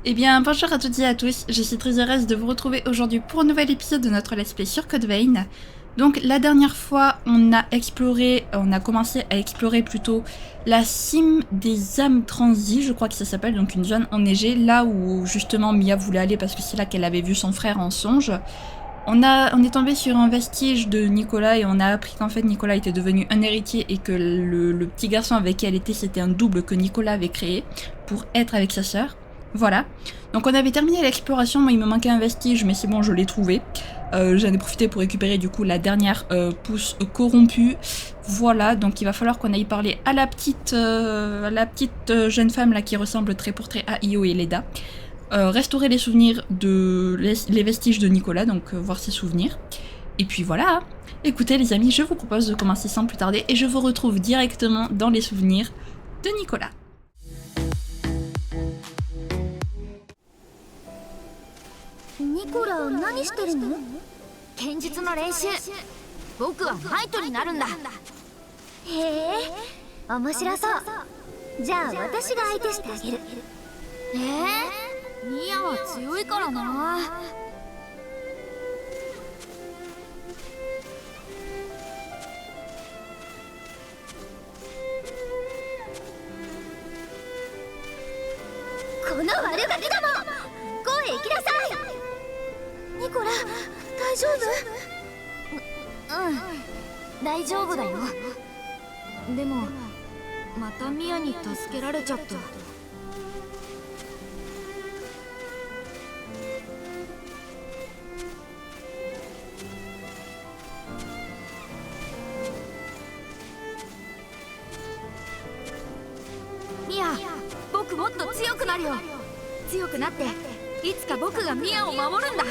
Eh bien, bonjour à toutes et à tous, je suis très heureuse de vous retrouver aujourd'hui pour un nouvel épisode de notre let's play sur Code Vein. Donc la dernière fois, on a commencé à explorer plutôt la cime des âmes transies, je crois que ça s'appelle, donc une zone enneigée, là où justement Mia voulait aller parce que c'est là qu'elle avait vu son frère en songe. On est tombé sur un vestige de Nicolas et on a appris qu'en fait Nicolas était devenu un héritier et que le petit garçon avec qui elle était, c'était un double que Nicolas avait créé pour être avec sa sœur. Voilà. Donc on avait terminé l'exploration, moi il me manquait un vestige mais c'est bon, je l'ai trouvé. J'en ai profité pour récupérer du coup la dernière pousse corrompue. Voilà, donc il va falloir qu'on aille parler à la petite jeune femme là qui ressemble trait pour trait à Io et Leda. Restaurer les souvenirs les vestiges de Nicolas, donc voir ses souvenirs. Et puis voilà. Écoutez les amis, je vous propose de commencer sans plus tarder et je vous retrouve directement dans les souvenirs de Nicolas. Nicolas, 何してるの？剣術の練習。僕はナイトになるんだ。へえ、面白そう。じゃあ私が相手してあげる。ミアは強いからな。この悪ガキども、声行きなさい。ニコラ、大丈夫？大丈夫だよ。でもまたミアに助けられちゃった。ミア、僕もっと強くなるよ。強くなっていつか僕がミアを守るんだ。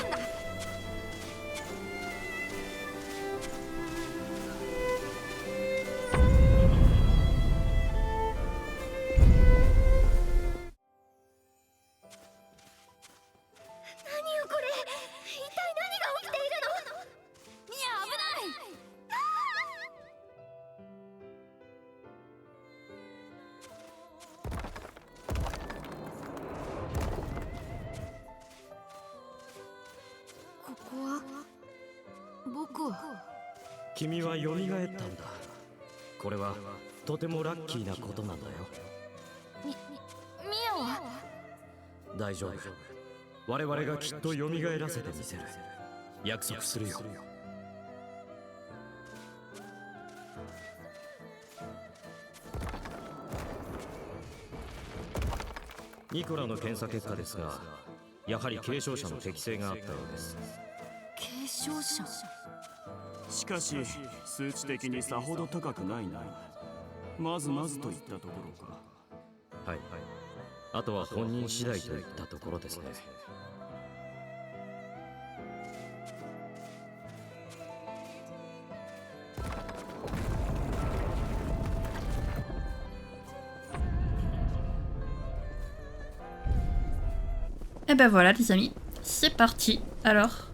君は蘇ったんだ。これはとてもラッキーなことなんだよ。ミアは？大丈夫。我々がきっと蘇らせてみせる。約束するよ。ニコラの検査結果ですが、やはり継承者の適性があったようです。継承者？しかし数値的にさほど高くないな。まずまずといったところか。はい、あとは本人次第といったところですね。Et ben voilà les amis, c'est parti. Alors,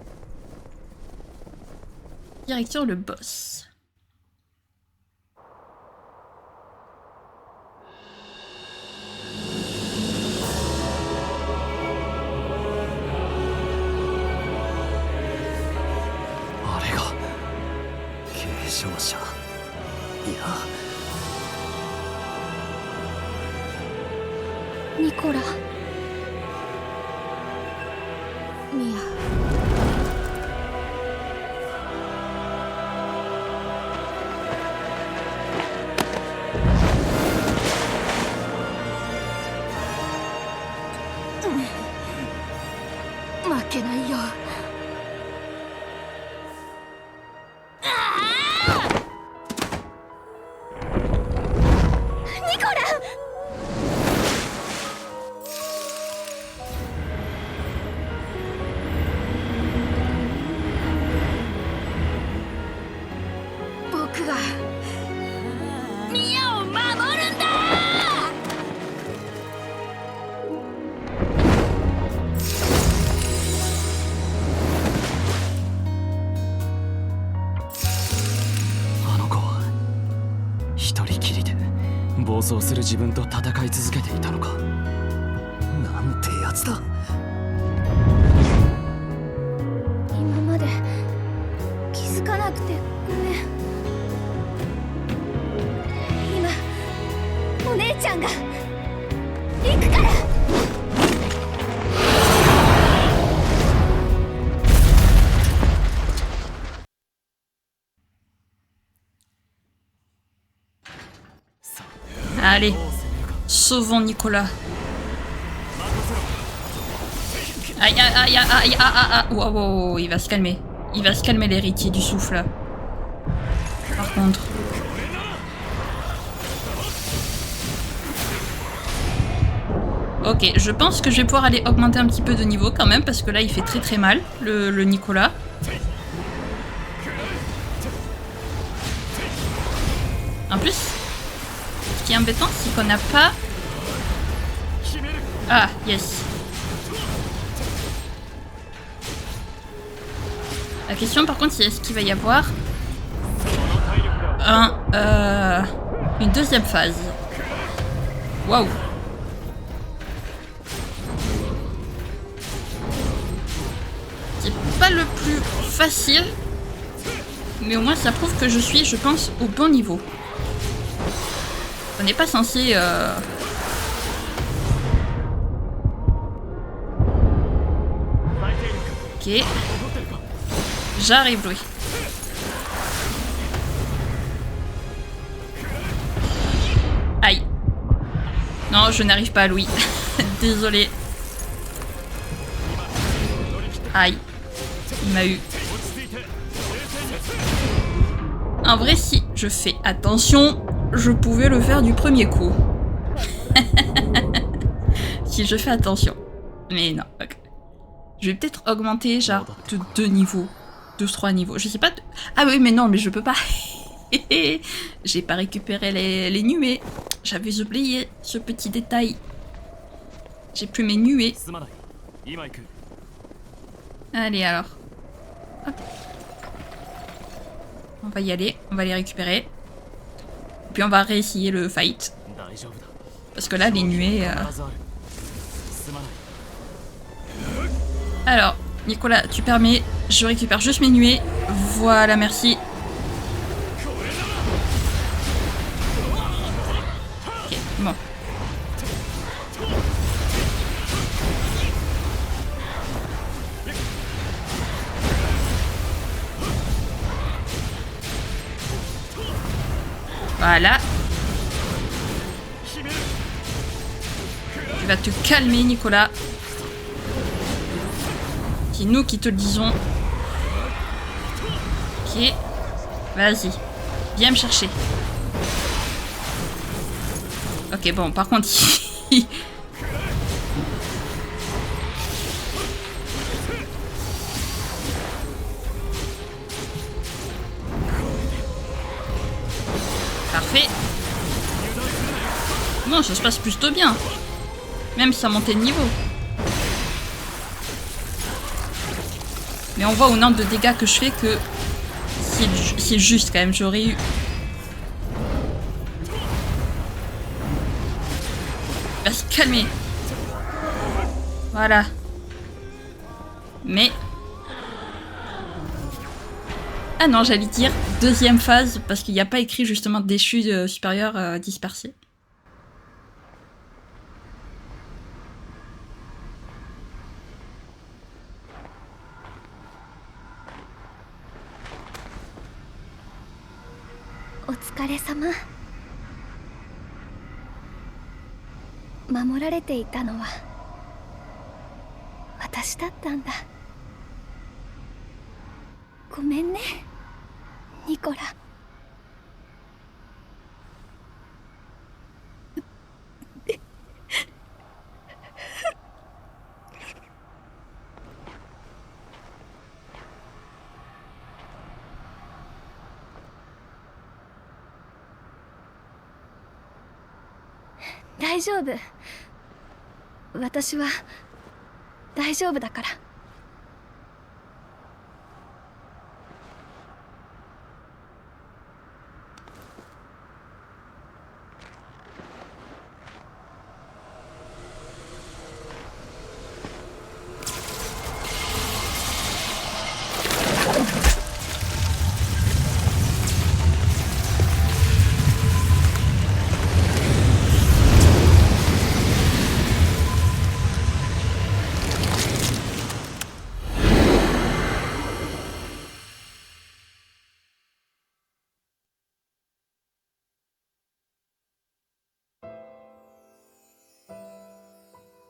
direction le boss. Nicolas. Mia. Miaを守るんだ。暴走する自分と戦い続けていたのか。なんてやちだ。今まで気づかなくてごめん。今お姉ちゃんが行くから。Allez, sauvons Nicolas. Aïe aïe aïe aïe aïe aïe. Wow, wow, wow, il va se calmer. Il va se calmer l'héritier du souffle. Par contre. Ok, je pense que je vais pouvoir aller augmenter un petit peu de niveau quand même parce que là il fait très très mal, le Nicolas. En plus, ce qui est embêtant, c'est qu'on n'a pas... Ah, yes. La question par contre, c'est est-ce qu'il va y avoir une deuxième phase. Waouh. C'est pas le plus facile, mais au moins ça prouve que je suis, je pense, au bon niveau. On n'est pas censé... Ok. J'arrive, Louis. Aïe. Non, je n'arrive pas, Louis. Désolé. Aïe. Il m'a eu. En vrai, si je fais attention, je pouvais le faire du premier coup. Si je fais attention. Mais non, ok. Je vais peut-être augmenter genre de 2 niveaux. 2-3 niveaux. Je sais pas... Ah oui, mais non, mais je peux pas. J'ai pas récupéré les nuées. J'avais oublié ce petit détail. J'ai plus mes nuées. Allez alors. Hop. On va y aller. On va les récupérer. Puis on va réessayer le fight. Parce que là, les nuées... Alors, Nicolas, tu permets, je récupère juste mes nuées. Voilà, merci. Ok, bon. Voilà. Tu vas te calmer, Nicolas. C'est nous qui te le disons. Ok. Vas-y. Viens me chercher. Ok, bon, par contre... Parfait. Bon, ça se passe plutôt bien. Même sans monter de niveau. Mais on voit au nombre de dégâts que je fais que c'est juste quand même. J'aurais eu... Il va se calmer. Voilà. Mais... Ah non, j'allais dire deuxième phase parce qu'il n'y a pas écrit justement déchu supérieur dispersé.お疲れ様。守られていたのは私だったんだ。ごめんね、ニコラ。大丈夫。私は大丈夫だから。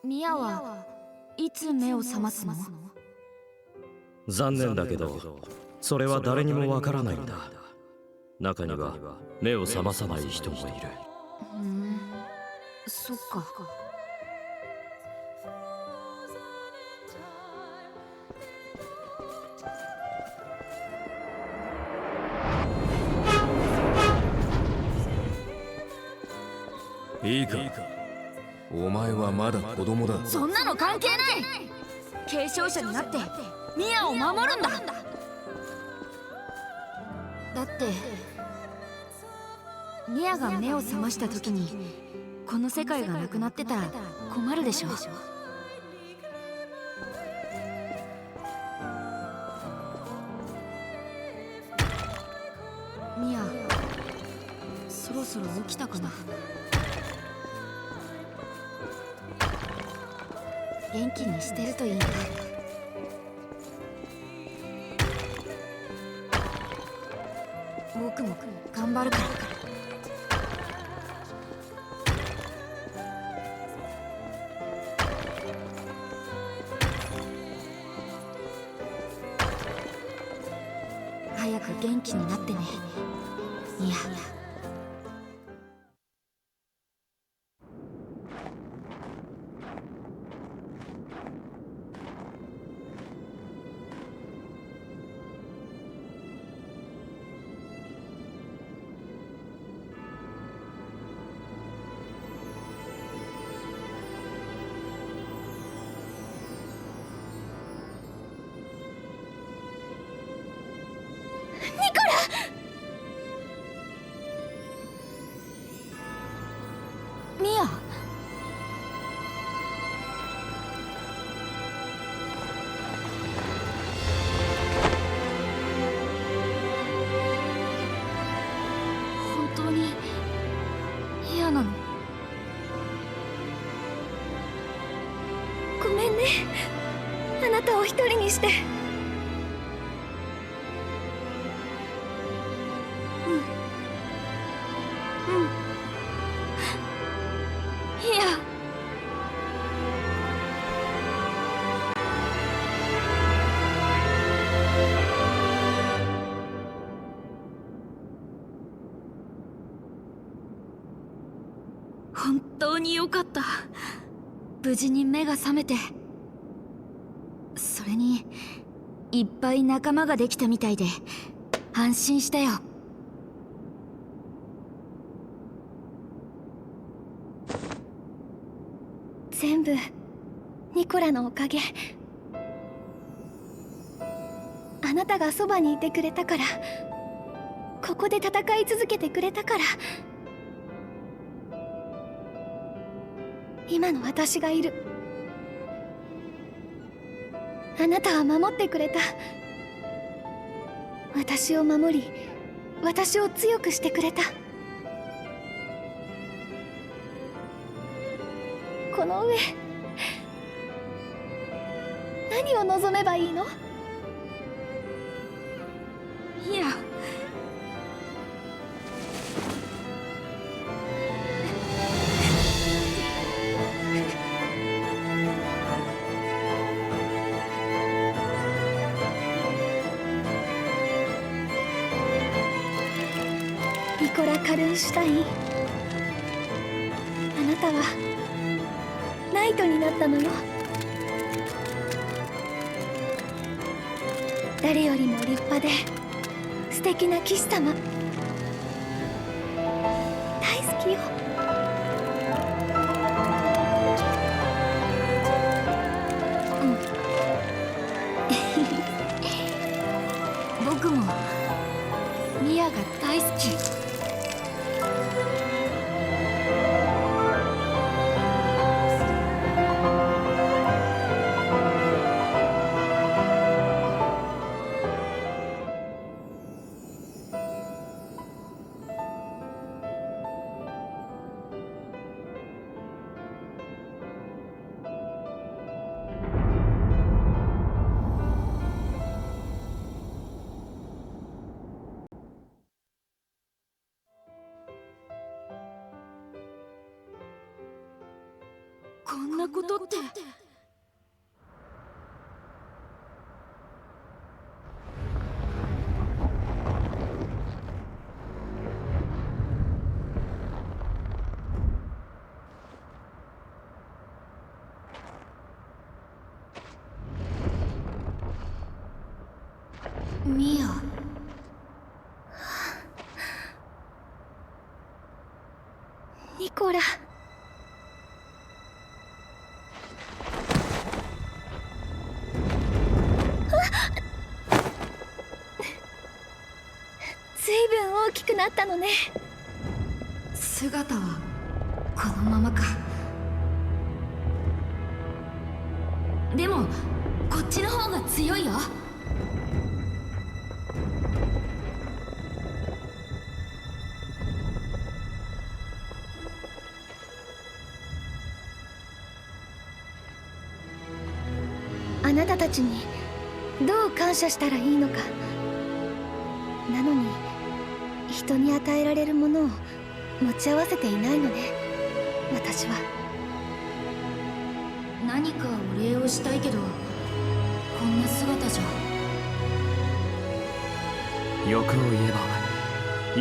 ミアはいつ目を覚ますの？残念だけどそれは誰にもわからないんだ。中には目を覚まさない人もいる。そっか。いいか、お前はまだ子供だ。そんなの関係ない。継承者になってミアを守るんだ。だってミアが目を覚ました時にこの世界がなくなってたら困るでしょ。ミア、そろそろ起きたかな。元気にしてるといいな。僕も頑張るから。早く元気になってね、ミア。ミア、本当に嫌なの？ごめんね、あなたを一人にして。いや、本当によかった。無事に目が覚めて。それにいっぱい仲間ができたみたいで安心したよ。全部ニコラのおかげ。あなたがそばにいてくれたから、ここで戦い続けてくれたから、今の私がいる。あなたは守ってくれた。私を守り、私を強くしてくれた。この上何を望めばいいの？いや、ニコラ・カルンシュタイン、あなたはナイトになったのよ。誰よりも立派で素敵な騎士様、大好きよ。僕もミアが大好き。んなことって。ミア。ニコラ。ずいぶん大きくなったのね。姿はこのままか。でもこっちの方が強いよ。あなたたちにどう感謝したらいいのか。なのに人に与えられるものを持ち合わせていないのね、私は。何かお礼をしたいけど、こんな姿じゃ。欲を言えば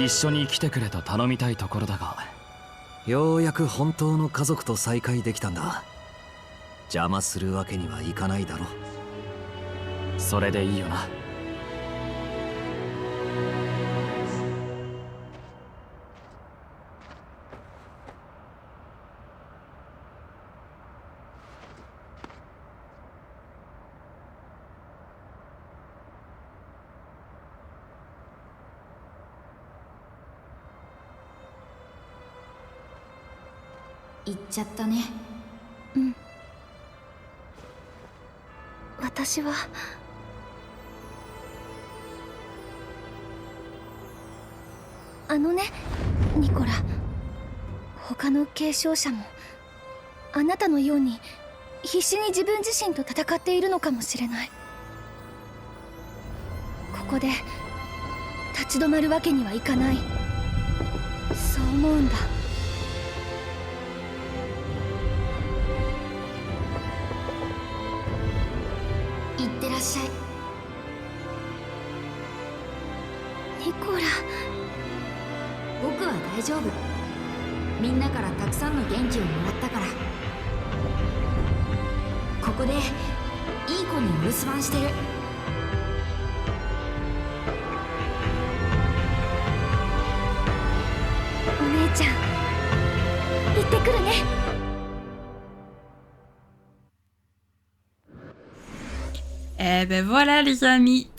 一緒に来てくれと頼みたいところだが、ようやく本当の家族と再会できたんだ。邪魔するわけにはいかないだろ。それでいいよな。行っちゃったね。うん。私はニコラ、他の継承者もあなたのように必死に自分自身と戦っているのかもしれない。ここで立ち止まるわけにはいかない、そう思うんだ。いってらっしゃい。ニコラ。僕は大丈夫。みんなからたくさんの元気をもらったから。ここでいい子にお留守番してる。お姉ちゃん、行ってくるね。Eh ben voilà les amis,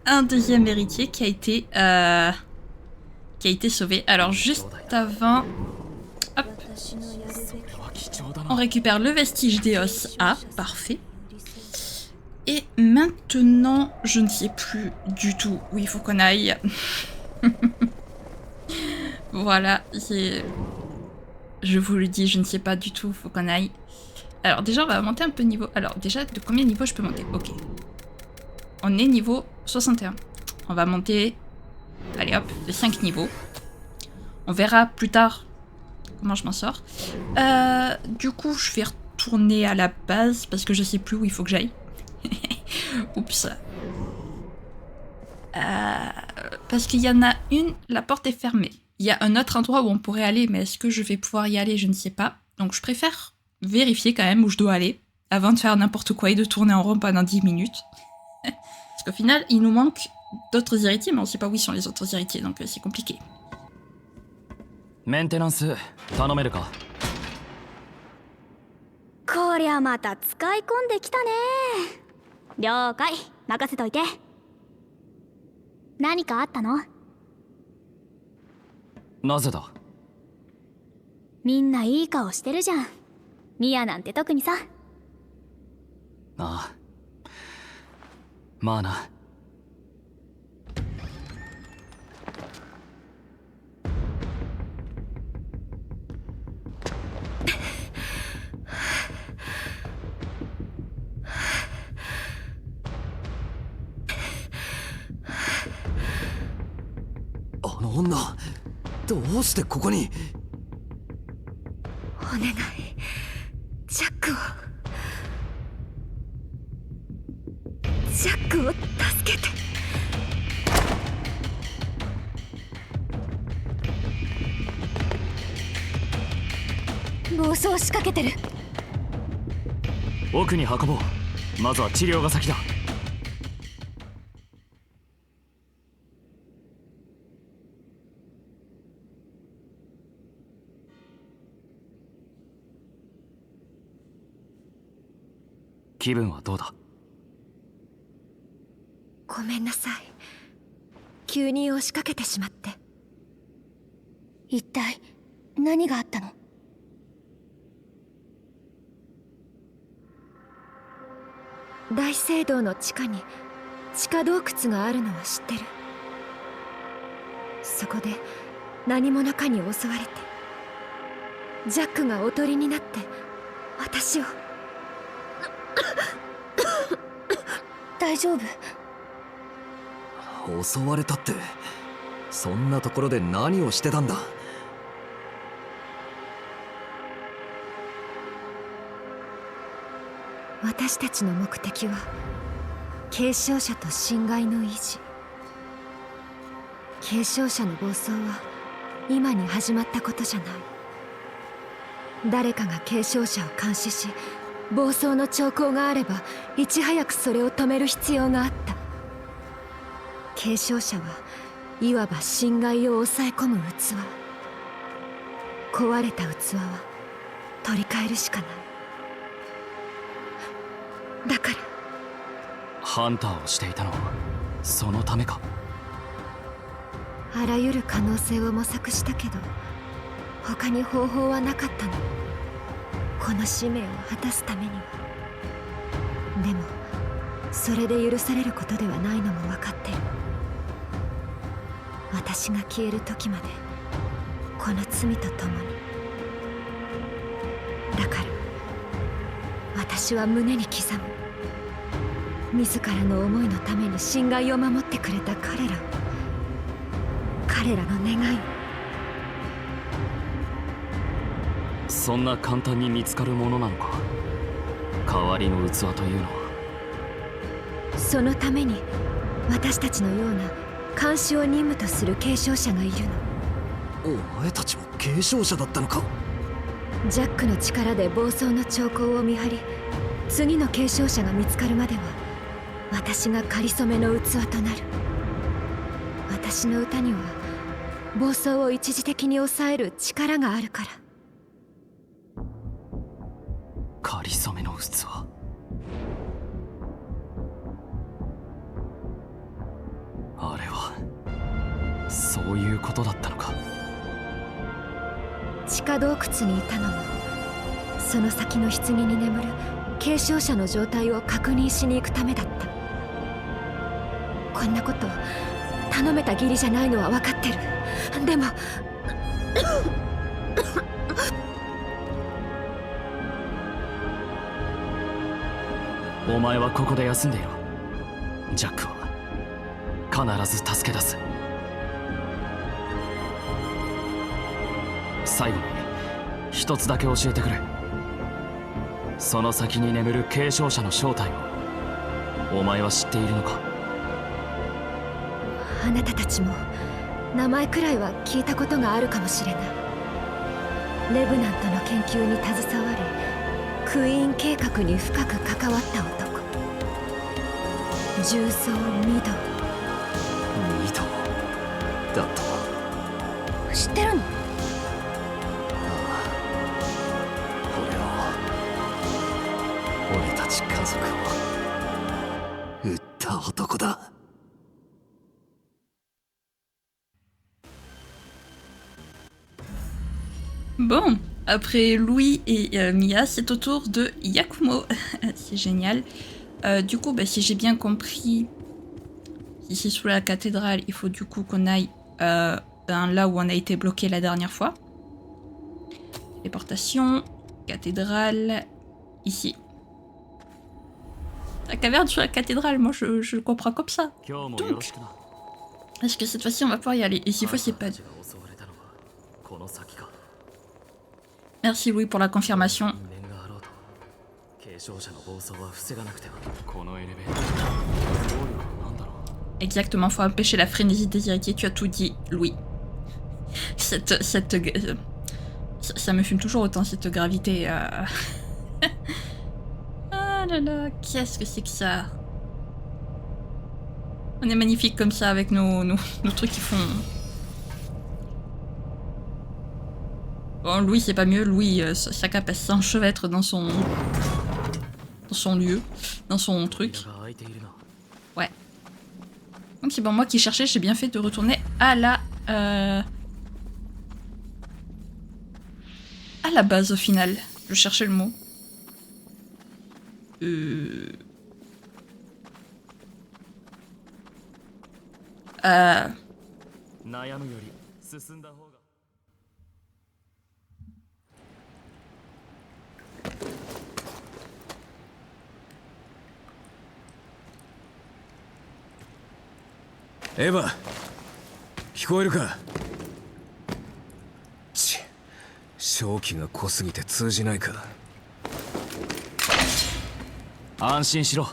un deuxième héritier qui a été sauvé. Alors juste avant, hop, on récupère le vestige d'Eos. Ah, parfait. Et maintenant, je ne sais plus du tout où il faut qu'on aille. Voilà, je vous le dis, je ne sais pas du tout où il faut qu'on aille. Alors déjà, on va monter un peu de niveau. Alors déjà, de combien de niveaux je peux monter? Ok. On est niveau 61. On va monter, allez hop, de 5 niveaux. On verra plus tard comment je m'en sors. Du coup, je vais retourner à la base parce que je sais plus où il faut que j'aille. Oups. Parce qu'il y en a une, la porte est fermée. Il y a un autre endroit où on pourrait aller, mais est-ce que je vais pouvoir y aller? Je ne sais pas. Donc je préfère vérifier quand même où je dois aller avant de faire n'importe quoi et de tourner en rond pendant 10 minutes. Parce qu'au final, il nous manque d'autres héritiers, mais on ne sait pas où ils sont les autres héritiers, donc c'est compliqué. Maintenance, 頼めるか？こりゃまた使い込んできたね。了解、任せといて。何かあったの？なぜだ？みんないい顔してるじゃん。ミアなんて特にさ。ああ、まあな。あの女、どうしてここに？お願い、ジャック。ジャックを助けて。暴走しかけてる。奥に運ぼう。まずは治療が先だ。気分はどうだ？ごめんなさい、急に押しかけてしまって。一体何があったの？大聖堂の地下に地下洞窟があるのは知ってる。そこで何者かに襲われて、ジャックがおとりになって私を大丈夫？襲われたって、そんなところで何をしてたんだ？私たちの目的は継承者と侵害の維持。継承者の暴走は今に始まったことじゃない。誰かが継承者を監視し、暴走の兆候があればいち早くそれを止める必要があった。継承者はいわば侵害を抑え込む器。壊れた器は取り替えるしかない。だからハンターをしていたのはそのためか？あらゆる可能性を模索したけど、他に方法はなかったの。この使命を果たすためには。でもそれで許されることではないのも分かってる。私が消える時までこの罪と共に。だから私は胸に刻む。自らの思いのために侵害を守ってくれた彼らの願い。そんな簡単に見つかるものなのか、代わりの器というのは。そのために私たちのような監視を任務とする継承者がいるの。お前たちも継承者だったのか？ジャックの力で暴走の兆候を見張り、次の継承者が見つかるまでは私が仮初めの器となる。私の歌には暴走を一時的に抑える力があるから。仮初めの器。あれはそういうことだったのか。地下洞窟にいたのも、その先の棺に眠る継承者の状態を確認しに行くためだった。こんなこと頼めた義理じゃないのは分かってる。でもお前はここで休んでいろ。ジャックは必ず助け出す。最後に一つだけ教えてくれ。その先に眠る継承者の正体をお前は知っているのか？あなたたちも名前くらいは聞いたことがあるかもしれない。レブナントの研究に携わり、クイーン計画に深く関わった男、重曹ミド。ミドだと？知ってるの？俺たち家族を撃った男だ。Bon, après Louis et Mia, c'est au tour de Yakumo. C'est génial. Du coup, si j'ai bien compris, ici sous la cathédrale, il faut du coup qu'on aille là où on a été bloqué la dernière fois. Téléportation, cathédrale, ici. La caverne sur la cathédrale, moi je le comprends comme ça. Donc, est-ce que cette fois-ci on va pouvoir y aller? Et s'il faut, c'est pas... Merci Louis pour la confirmation. Exactement, faut empêcher la frénésie des héritiers. Tu as tout dit, Louis. Ça me fume toujours autant, cette gravité. Ah là là, qu'est-ce que c'est que ça? On est magnifique comme ça avec nos trucs qui font... Bon, Louis, c'est pas mieux. Louis, sa capacité à s'enchevêtre dans son lieu, dans son truc. Ouais. Donc c'est bon, moi qui cherchais, j'ai bien fait de retourner à la base au final. Je cherchais le mot.エヴァ聞こえるか。正気が濃すぎて通じないか。安心しろ。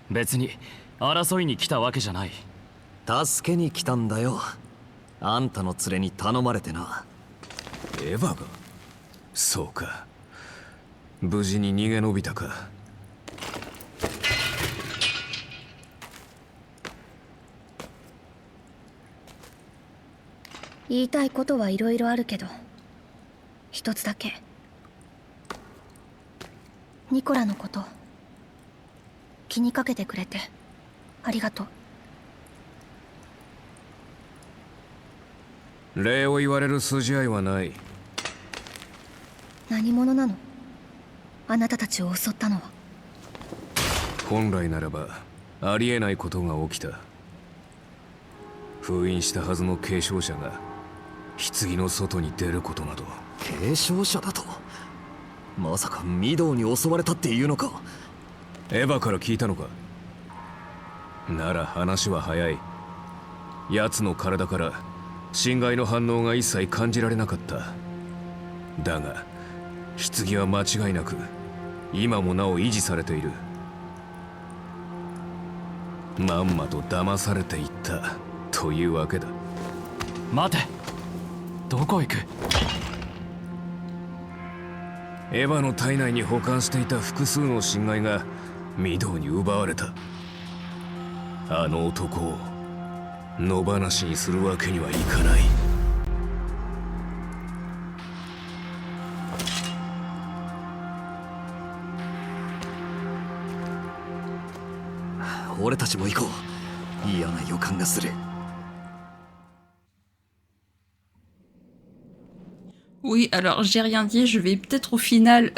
別に争いに来たわけじゃない。助けに来たんだよ。あんたの連れに頼まれてな。エヴァがそうか。無事に逃げ延びたか。言いたいことはいろいろあるけど、一つだけ。ニコラのこと気にかけてくれてありがとう。礼を言われる筋合いはない。何者なの？あなたたちを襲ったのは。本来ならばありえないことが起きた。封印したはずの継承者が棺の外に出ることなど。継承者だと？まさか御堂に襲われたっていうのか？エヴァから聞いたのか？なら話は早い。奴の体から侵害の反応が一切感じられなかった。だが棺は間違いなく今もなお維持されている。まんまと騙されていったというわけだ。待て、どこ行く？エヴァの体内に保管していた複数の侵害が御堂に奪われた。あの男を野放しにするわけにはいかない。俺たちも行こう。嫌な予感がする。Oui, alors j'ai rien dit, je vais peut-être au final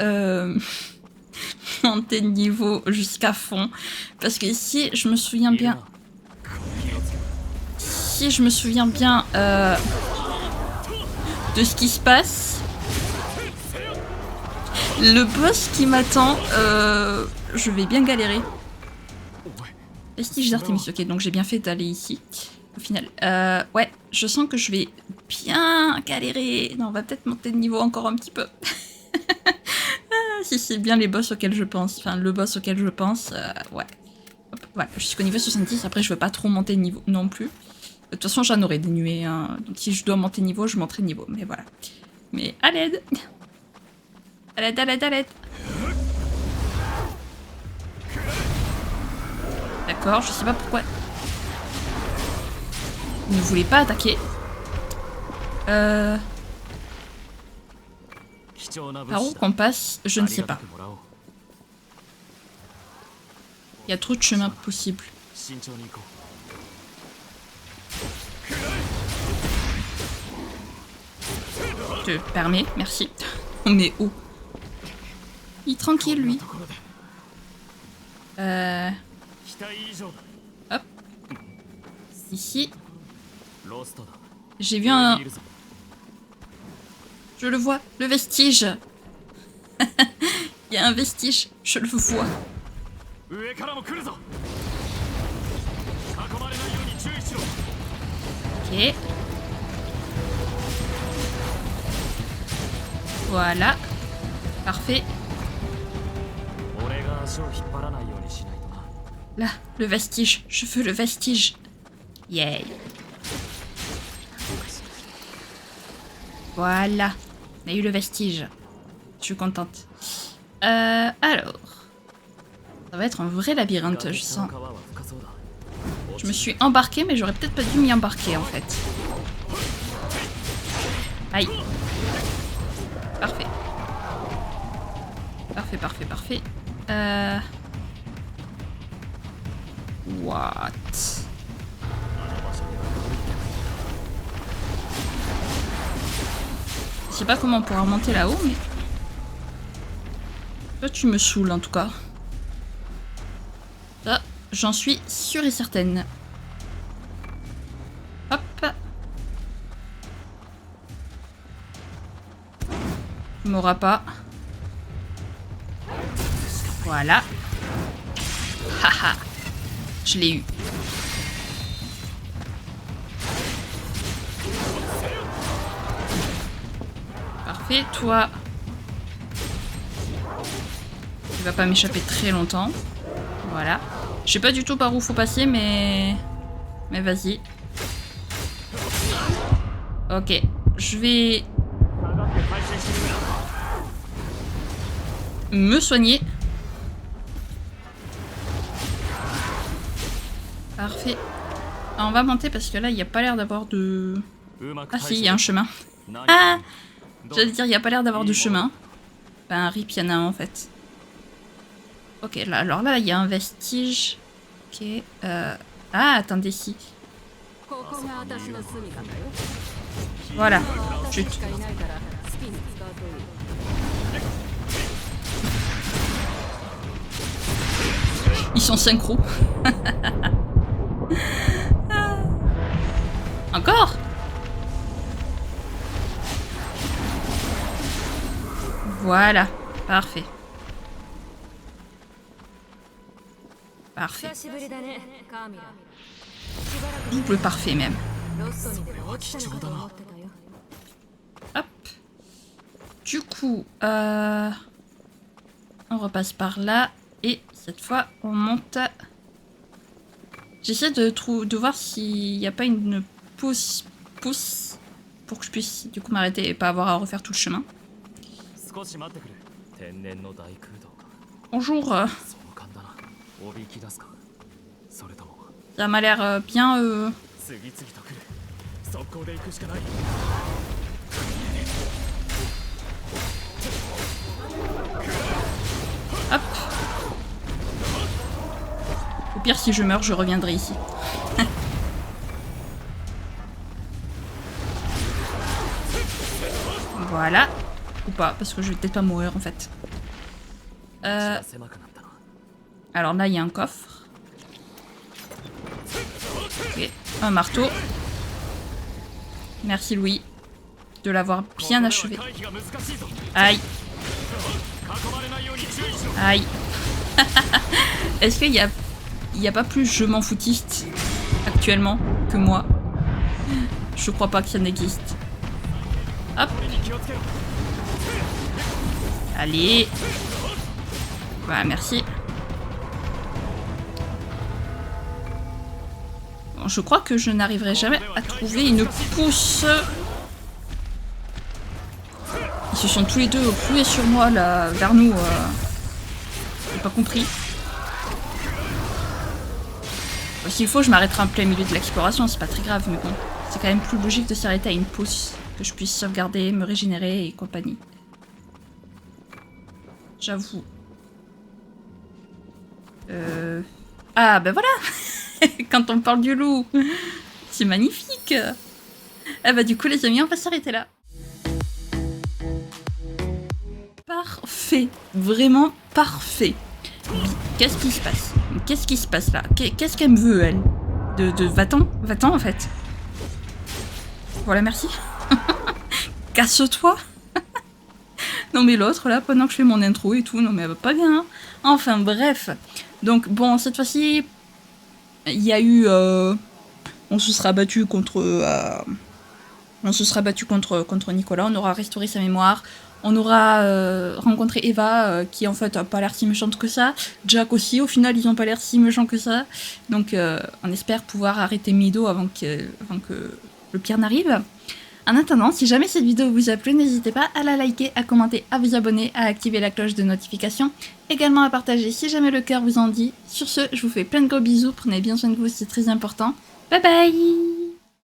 monter de niveau jusqu'à fond. Parce que si je me souviens bien... de ce qui se passe, le boss qui m'attend, je vais bien galérer. Vestige d'Artémis, ok, donc j'ai bien fait d'aller ici. Au final, ouais, je sens que je vais bien galérer. Non, on va peut-être monter de niveau encore un petit peu. Si c'est bien les boss auxquels je pense. Enfin, le boss auquel je pense, ouais. Hop, voilà, jusqu'au niveau 70. Après, je veux pas trop monter de niveau non plus. De toute façon, j'en aurai des nuées. Hein. Donc, si je dois monter de niveau, je monterai de niveau. Mais voilà. Mais à l'aide. À l'aide, à l'aide, à l'aide. D'accord, je sais pas pourquoi. Il ne voulait pas attaquer. Par où qu'on passe, je ne sais pas. Il y a trop de chemins possibles. Je te permets, merci. On est où? Il est tranquille, lui. Hop. Ici. J'ai vu un... Je le vois, le vestige. Il y a un vestige, je le vois. Ok. Voilà. Parfait. 足を引っ張らないようにしないとな。 Là, le vestige. Je veux le vestige. Yay. Voilà. On a eu le vestige. Je suis contente. Alors. Ça va être un vrai labyrinthe, je sens. Je me suis embarquée, mais j'aurais peut-être pas dû m'y embarquer, en fait. Aïe. Parfait. Parfait, parfait, parfait. What? Je sais pas comment on pourra remonter là-haut, mais... Toi, tu me saoules, en tout cas. Ça, j'en suis sûre et certaine. Hop. Tu m'auras pas. Voilà. Haha. Je l'ai eu. Parfait, toi. Tu vas pas m'échapper très longtemps. Voilà. Je sais pas du tout par où faut passer, mais vas-y. Ok. Je vais me soigner. Parfait. Ah, on va monter parce que là, il n'y a pas l'air d'avoir de... Ah si, il y a un chemin. Ah! J'allais dire, il n'y a pas l'air d'avoir de chemin. Ben, rip, il y en a un en fait. Ok, là, alors là, il y a un vestige. Ok. Ah, attendez, si. Voilà. Chut. Ils sont synchro. Encore? Voilà, parfait. Parfait. Double parfait même. Hop. Du coup, on repasse par là. Et cette fois, on monte. J'essaie de voir s'il n'y a pas une pousse pour que je puisse du coup m'arrêter et pas avoir à refaire tout le chemin. Bonjour. Ça m'a l'air bien... Hop. Au pire, si je meurs, je reviendrai ici. Voilà. Ou pas, parce que je vais peut-être pas mourir en fait. Alors là, il y a un coffre. Ok. Un marteau. Merci Louis de l'avoir bien achevé. Aïe. Aïe. Est-ce qu'il y a pas plus je m'en foutiste actuellement que moi? Je crois pas que ça n'existe. Hop. Allez. Voilà, merci. Bon, je crois que je n'arriverai jamais à trouver une pousse. Ils se sont tous les deux rués sur moi, là, vers nous. J'ai pas compris. Bon, s'il faut, je m'arrêterai en plein milieu de l'exploration, c'est pas très grave, mais bon. C'est quand même plus logique de s'arrêter à une pousse. Que je puisse sauvegarder, me régénérer et compagnie. J'avoue. Ah, ben voilà. Quand on parle du loup. C'est magnifique. Ah bah du coup les amis, on va s'arrêter là. Parfait. Vraiment parfait. Qu'est-ce qui se passe? Qu'est-ce qui se passe là? Qu'est-ce qu'elle me veut, elle? Va-t'en? Va-t'en en fait. Voilà, merci. Casse-toi. Non mais l'autre là, pendant que je fais mon intro et tout, non mais elle va pas bien. Hein. Enfin bref. Donc bon, cette fois-ci, il y a eu... on se sera battu contre... contre Nicolas, on aura restauré sa mémoire, On aura rencontré Eva, qui en fait a pas l'air si méchante que ça. Jack aussi, au final, ils ont pas l'air si méchants que ça. Donc on espère pouvoir arrêter Mido avant que le pire n'arrive. En attendant, si jamais cette vidéo vous a plu, n'hésitez pas à la liker, à commenter, à vous abonner, à activer la cloche de notification, également à partager si jamais le cœur vous en dit. Sur ce, je vous fais plein de gros bisous, prenez bien soin de vous, c'est très important. Bye bye!